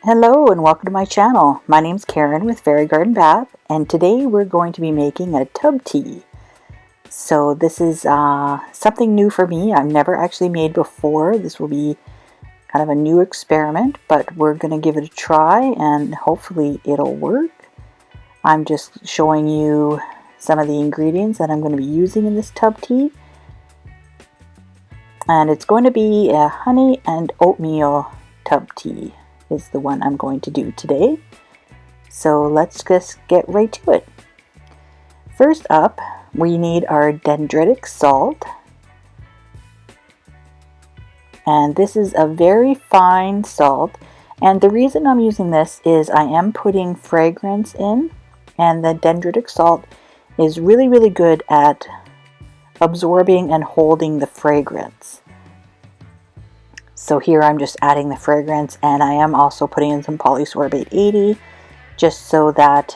Hello and welcome to my channel. My name's Karen with Fairy Garden Bath, and today we're going to be making a tub tea. So this is something new for me. I've never actually made before. This will be kind of a new experiment, but we're going to give it a try and hopefully it'll work. I'm just showing you some of the ingredients that I'm going to be using in this tub tea. And it's going to be a honey and oatmeal tub tea is the one I'm going to do today. So let's just get right to it. First up, we need our dendritic salt. And this is a very fine salt. And the reason I'm using this is I am putting fragrance in, and the dendritic salt is really good at absorbing and holding the fragrance. So here I'm just adding the fragrance, and I am also putting in some Polysorbate 80 just so that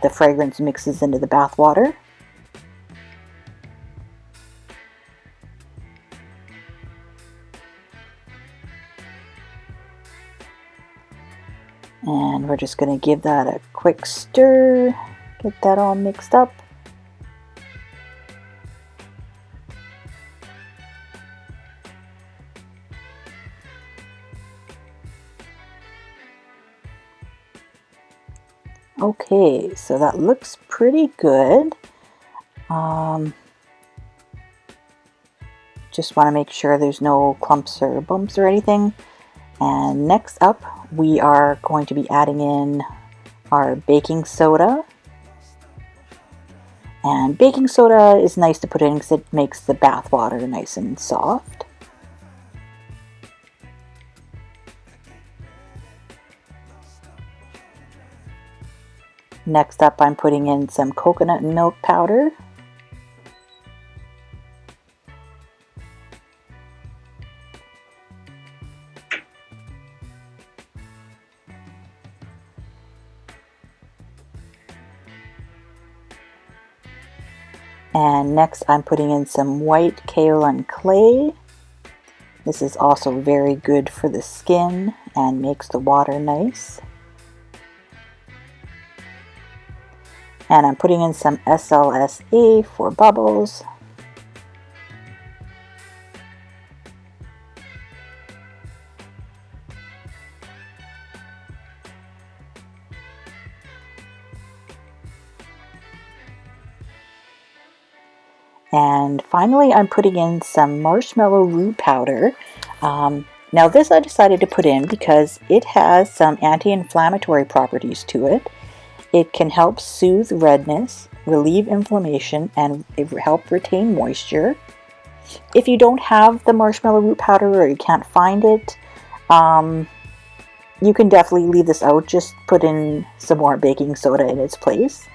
the fragrance mixes into the bath water. And we're just going to give that a quick stir, get that all mixed up. Okay, so that looks pretty good. Just want to make sure there's no clumps or bumps or anything. And next up, we are going to be adding in our baking soda. And baking soda is nice to put in because it makes the bath water nice and soft. Next up, I'm putting in some coconut milk powder. And next I'm putting in some white Kaolin Clay. This is also very good for the skin and makes the water nice. And I'm putting in some SLSA for bubbles. And finally, I'm putting in some marshmallow root powder. Now this I decided to put in because it has some anti-inflammatory properties to it. It can help soothe redness, relieve inflammation, and help retain moisture. If you don't have the marshmallow root powder or you can't find it, you can definitely leave this out. Just put in some more baking soda in its place.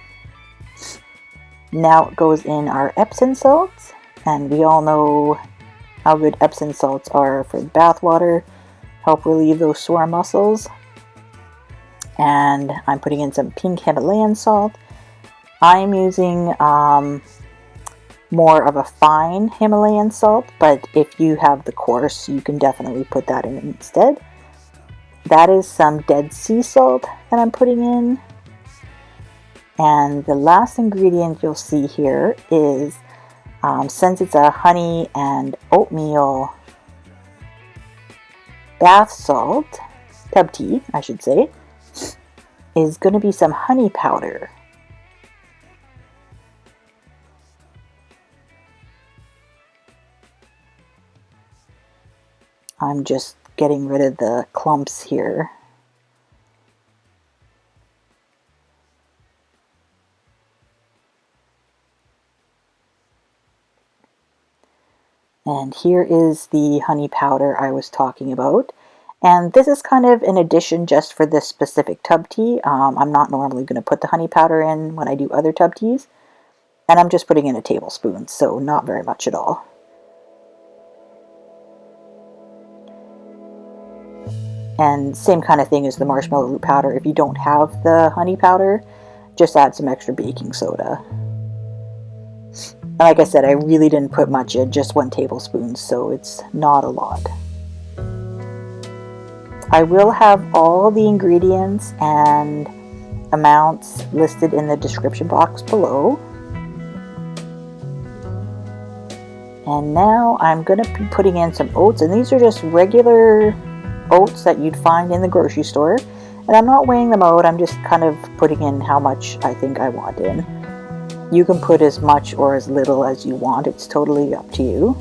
Now it goes in our Epsom salts, and we all know how good Epsom salts are for the bath water, help relieve those sore muscles. And I'm putting in some pink Himalayan salt. I'm using more of a fine Himalayan salt, but if you have the coarse, you can definitely put that in instead. That is some Dead Sea salt that I'm putting in. And the last ingredient you'll see here is, since it's a honey and oatmeal bath salt, tub tea, I should say, is going to be some honey powder. I'm just getting rid of the clumps here. And here is the honey powder I was talking about. And this is kind of an addition just for this specific tub tea. I'm not normally going to put the honey powder in when I do other tub teas. And I'm just putting in a tablespoon, so not very much at all. And same kind of thing as the marshmallow root powder. If you don't have the honey powder, just add some extra baking soda. Like I said, I really didn't put much in, just 1 tablespoon, so it's not a lot. I will have all the ingredients and amounts listed in the description box below. And now I'm going to be putting in some oats, and these are just regular oats that you'd find in the grocery store. And I'm not weighing them out, I'm just kind of putting in how much I think I want in. You can put as much or as little as you want, it's totally up to you.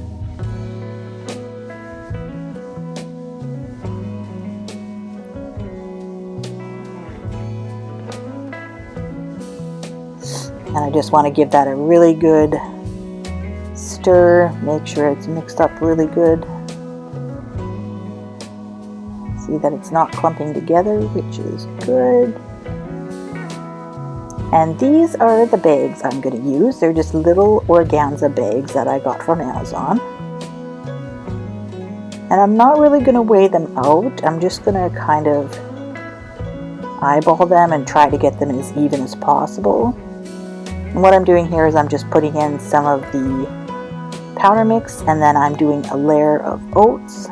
And I just want to give that a really good stir, make sure it's mixed up really good. See that it's not clumping together, which is good. And these are the bags I'm going to use. They're just little organza bags that I got from Amazon. And I'm not really going to weigh them out. I'm just going to kind of eyeball them and try to get them as even as possible. And what I'm doing here is I'm just putting in some of the powder mix, and then I'm doing a layer of oats.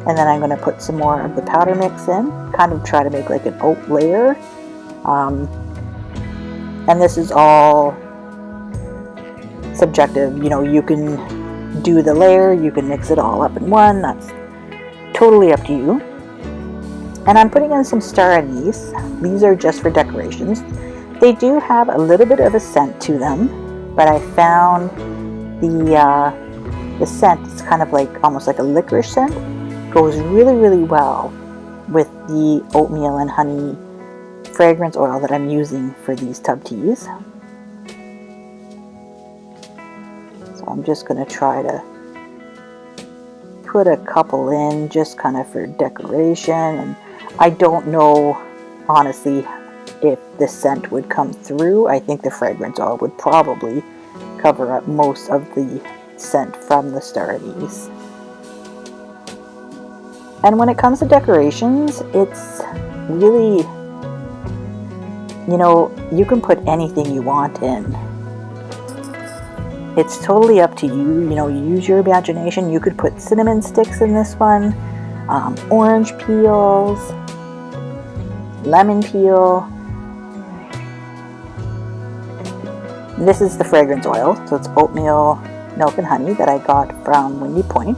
And then I'm going to put some more of the powder mix in, kind of try to make like an oat layer. And this is all subjective, you know, you can do the layer, you can mix it all up in one, that's totally up to you. And I'm putting in some star anise. These are just for decorations. They do have a little bit of a scent to them, but I found the scent is kind of like almost like a licorice scent. Goes really well with the oatmeal and honey fragrance oil that I'm using for these tub teas. So I'm just going to try to put a couple in just kind of for decoration, and I don't know honestly if the scent would come through. I think the fragrance oil would probably cover up most of the scent from the star anise. And when it comes to decorations, it's really, you know, you can put anything you want in. It's totally up to you. You know, you use your imagination. You could put cinnamon sticks in this one, orange peels, lemon peel. This is the fragrance oil, so it's oatmeal, milk, and honey that I got from Windy Point.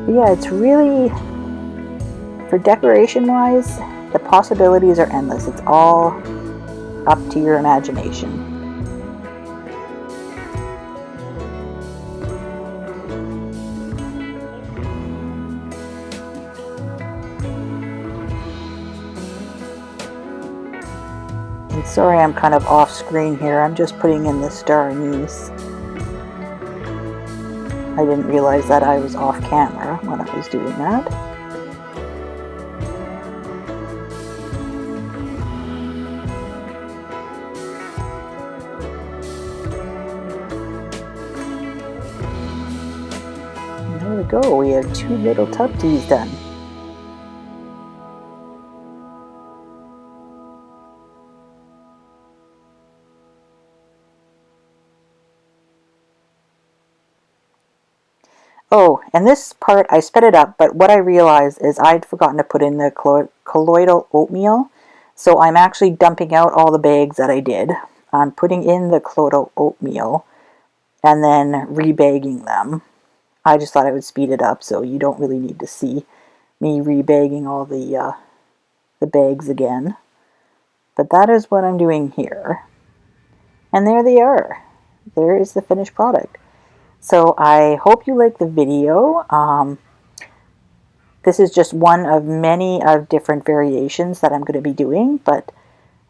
But yeah, it's really, for decoration wise, the possibilities are endless. It's all up to your imagination. And sorry I'm kind of off screen here. I'm just putting in the star anise. I didn't realize that I was off camera when I was doing that. And there we go, we have 2 little tub teas done. Oh, and this part I sped it up, but what I realized is I'd forgotten to put in the colloidal oatmeal. So I'm actually dumping out all the bags that I did. I'm putting in the colloidal oatmeal and then rebagging them. I just thought I would speed it up so you don't really need to see me rebagging all the bags again. But that is what I'm doing here. And there they are. There is the finished product. So I hope you like the video. This is just one of many of different variations that I'm going to be doing, but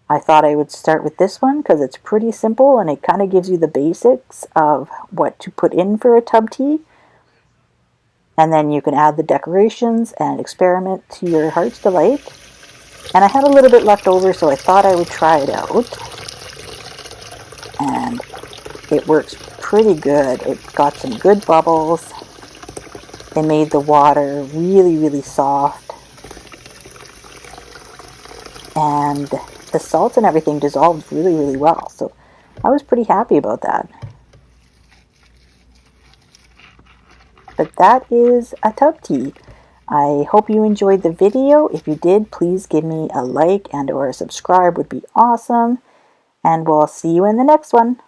I thought I would start with this one because it's pretty simple and it kind of gives you the basics of what to put in for a tub tea. And then you can add the decorations and experiment to your heart's delight. And I had a little bit left over, so I thought I would try it out. And it works pretty good. It got some good bubbles. It made the water really soft. And the salt and everything dissolved really well. So I was pretty happy about that. but that is a tub tea. I hope you enjoyed the video. If you did, please give me a like and or a subscribe would be awesome. And we'll see you in the next one.